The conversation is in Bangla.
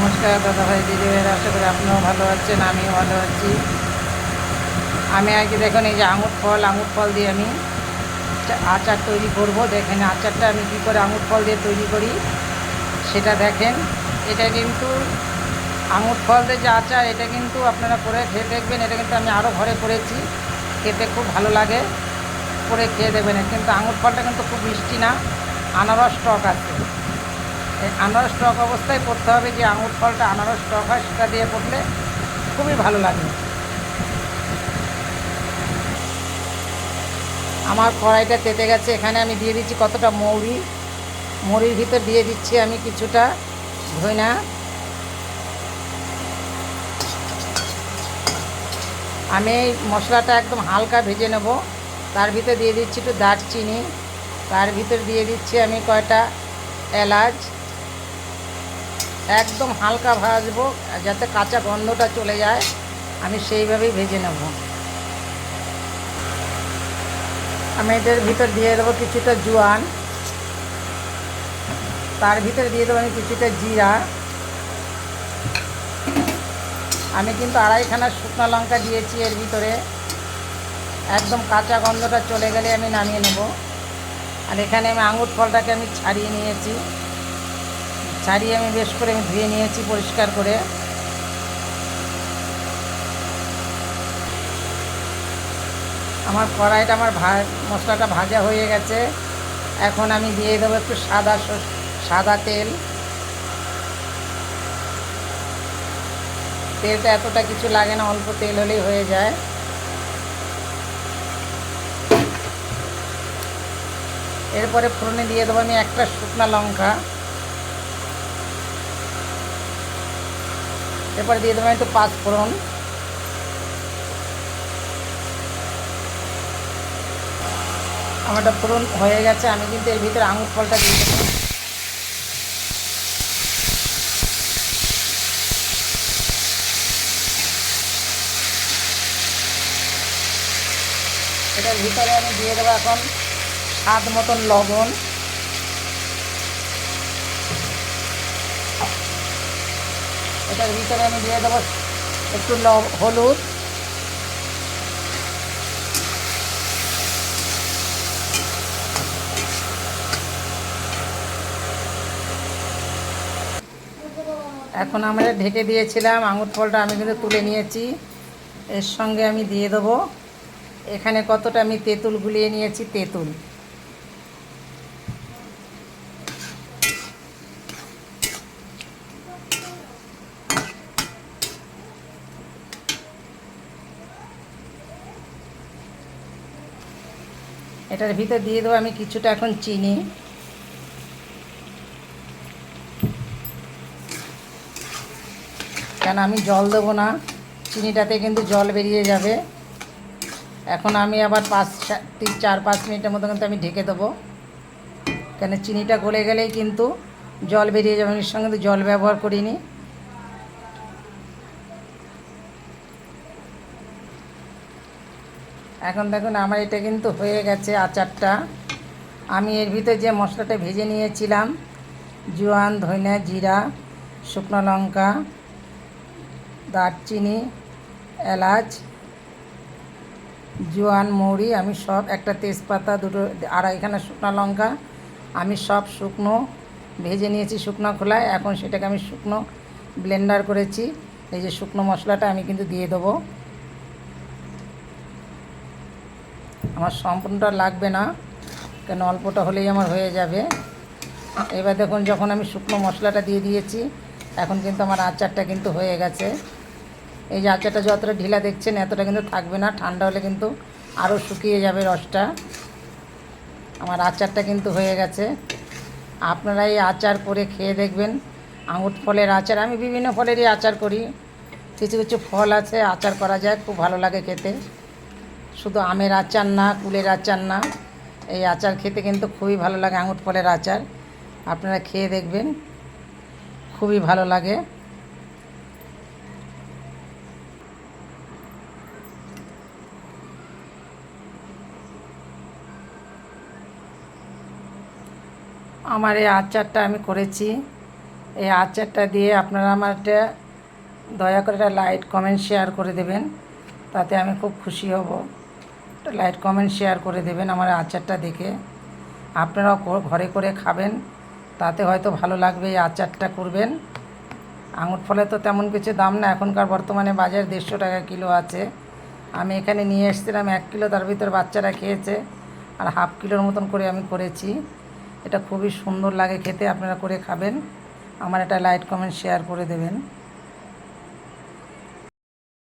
নমস্কার দাদা ভাই দিদি ভাইয়ের, আশা করি আপনিও ভালো আছেন, আমিও ভালো আছি। আমি আজকে দেখুন এই যে আঙুর ফল দিয়ে আমি আচার তৈরি করব। দেখেন আচারটা আমি কী করে আঙুর ফল দিয়ে তৈরি করি সেটা দেখেন। এটা কিন্তু আঙুর ফল দিয়ে যে আচার, এটা কিন্তু আপনারা করে খেয়ে দেখবেন। এটা কিন্তু আমি আরও ঘরে করেছি, খেতে খুব ভালো লাগে, করে খেয়ে দেবেন। কিন্তু আঙুর ফলটা কিন্তু খুব মিষ্টি না, আনারস টক আছে। এই আনারস টক অবস্থায় করতে হবে, যে আঙুর ফলটা আনারস টক হয় সেটা দিয়ে করলে খুবই ভালো লাগে। আমার কড়াইটা তেতে গেছে, এখানে আমি দিয়ে দিচ্ছি কতটা মৌরি। মৌরির ভিতর দিয়ে দিচ্ছি আমি কিছুটা ধইনা। আমি এই মশলাটা একদম হালকা ভেজে নেব। তার ভিতরে দিয়ে দিচ্ছি একটু দারচিনি, তার ভিতর দিয়ে দিচ্ছি আমি কয়টা এলাচ। একদম হালকা ভাজবো যাতে কাঁচা গন্ধটা চলে যায়, আমি সেইভাবেই ভেজে নেব। আমি এটার ভিতর দিয়ে দেবো কিছুটা জোয়ান, তার ভিতরে দিয়ে দেবো আমি কিছুটা জিরা। আমি কিন্তু আড়াইখানা শুকনো লঙ্কা দিয়েছি এর ভিতরে। একদম কাঁচা গন্ধটা চলে গেলে আমি নামিয়ে নেব। আর এখানে আমি আঙুর ফলটাকে আমি ছাড়িয়ে নিয়েছি, ছাড়িয়ে আমি বেশ করে আমি ধুয়ে নিয়েছি পরিষ্কার করে। আমার কড়াইটা মশলাটা ভাজা হয়ে গেছে। এখন আমি দিয়ে দেবো একটু সাদা তেল। তেলটা এতটা কিছু লাগে না, অল্প তেল হলেই হয়ে যায়। এরপরে ফোড়নে দিয়ে দেবো আমি একটা শুকনো লঙ্কা। এরপরে দিয়ে দেবো একটু পাঁচফোড়ন। আমারটা ফোড়ন হয়ে গেছে, আমি কিন্তু এর ভিতরে আঙুর ফলটা দিয়ে দেবো। এটার ভিতরে আমি দিয়ে দেবো এখন স্বাদ মতন লবণ। এটার ভিতরে আমি দিয়ে দেবো একটু হলুদ। এখন আমরা ঢেকে দিয়েছিলাম, আঙুর ফলটা আমি কিন্তু তুলে নিয়েছি। এর সঙ্গে আমি দিয়ে দেবো এখানে কতটা আমি তেঁতুল গুলিয়ে নিয়েছি, তেঁতুল। এটার ভিতর দিয়ে দেবো আমি কিছুটা এখন চিনি। কেন আমি জল দেবো না, চিনিটাতে কিন্তু জল বেরিয়ে যাবে। এখন আমি আবার 4-5 মিনিটের মতো কিন্তু আমি ঢেকে দেবো, কেন চিনিটা গলে গেলেই কিন্তু জল বেরিয়ে যাবে। এর সঙ্গে তো জল ব্যবহার করিনি। এখন দেখুন আমার এটা কিন্তু হয়ে গেছে আচারটা। আমি এর ভিতরে যে মশলাটা ভেজে নিয়েছিলাম, জোয়ান, ধনিয়া, জিরা, শুকনো লঙ্কা, দারচিনি, এলাচ, জোয়ান, মৌরি, আমি সব, একটা তেজপাতা, আড়াইখানা শুকনো লঙ্কা, আমি সব শুকনো ভেজে নিয়েছি শুকনো খোলায়। এখন সেটাকে আমি শুকনো ব্লেন্ডার করেছি। এই যে শুকনো মশলাটা আমি কিন্তু দিয়ে দেবো। আমার সম্পূর্ণটা লাগবে না, কেন অল্পটা হলেই আমার হয়ে যাবে। এবার দেখুন যখন আমি শুকনো মশলাটা দিয়ে দিয়েছি, এখন কিন্তু আমার আচারটা কিন্তু হয়ে গেছে। এই যে আচারটা যতটা ঢিলা দেখছেন এতটা কিন্তু থাকবে না, ঠান্ডা হলে কিন্তু আরও শুকিয়ে যাবে রসটা। আমার আচারটা কিন্তু হয়ে গেছে। আপনারা এই আচার করে খেয়ে দেখবেন। আঙুর ফলের আচার, আমি বিভিন্ন ফলেরই আচার করি। কিছু কিছু ফল আছে আচার করা যায়, খুব ভালো লাগে খেতে। শুধু আমের আচার না, কুলের আচার না, এই আচার খেতে কিন্তু খুবই ভালো লাগে। আঙুর ফলের আচার আপনারা খেয়ে দেখবেন, খুবই ভালো লাগে। আমার এই আচারটা আমি করেছি, এই আচারটা দিয়ে আপনারা আমার একটা দয়া করে একটা লাইক কমেন্ট শেয়ার করে দেবেন, তাতে আমি খুব খুশি হব। একটা লাইক কমেন্ট শেয়ার করে দেবেন আমার আচারটা দেখে। আপনারাও ঘরে করে খাবেন, তাতে হয়তো ভালো লাগবে। এই আচারটা করবেন। আঙুর ফলে তো তেমন কিছু দাম না, এখনকার বর্তমানে বাজার 150 টাকা কিলো আছে। আমি এখানে নিয়ে এসেছিলাম 1 কিলো, তার ভিতর বাচ্চারা খেয়েছে, আর হাফ কিলোর মতন করে আমি করেছি। এটা খুবই সুন্দর লাগে খেতে, আপনারা করে খাবেন। আমার একটা লাইক কমেন্ট শেয়ার করে দেবেন।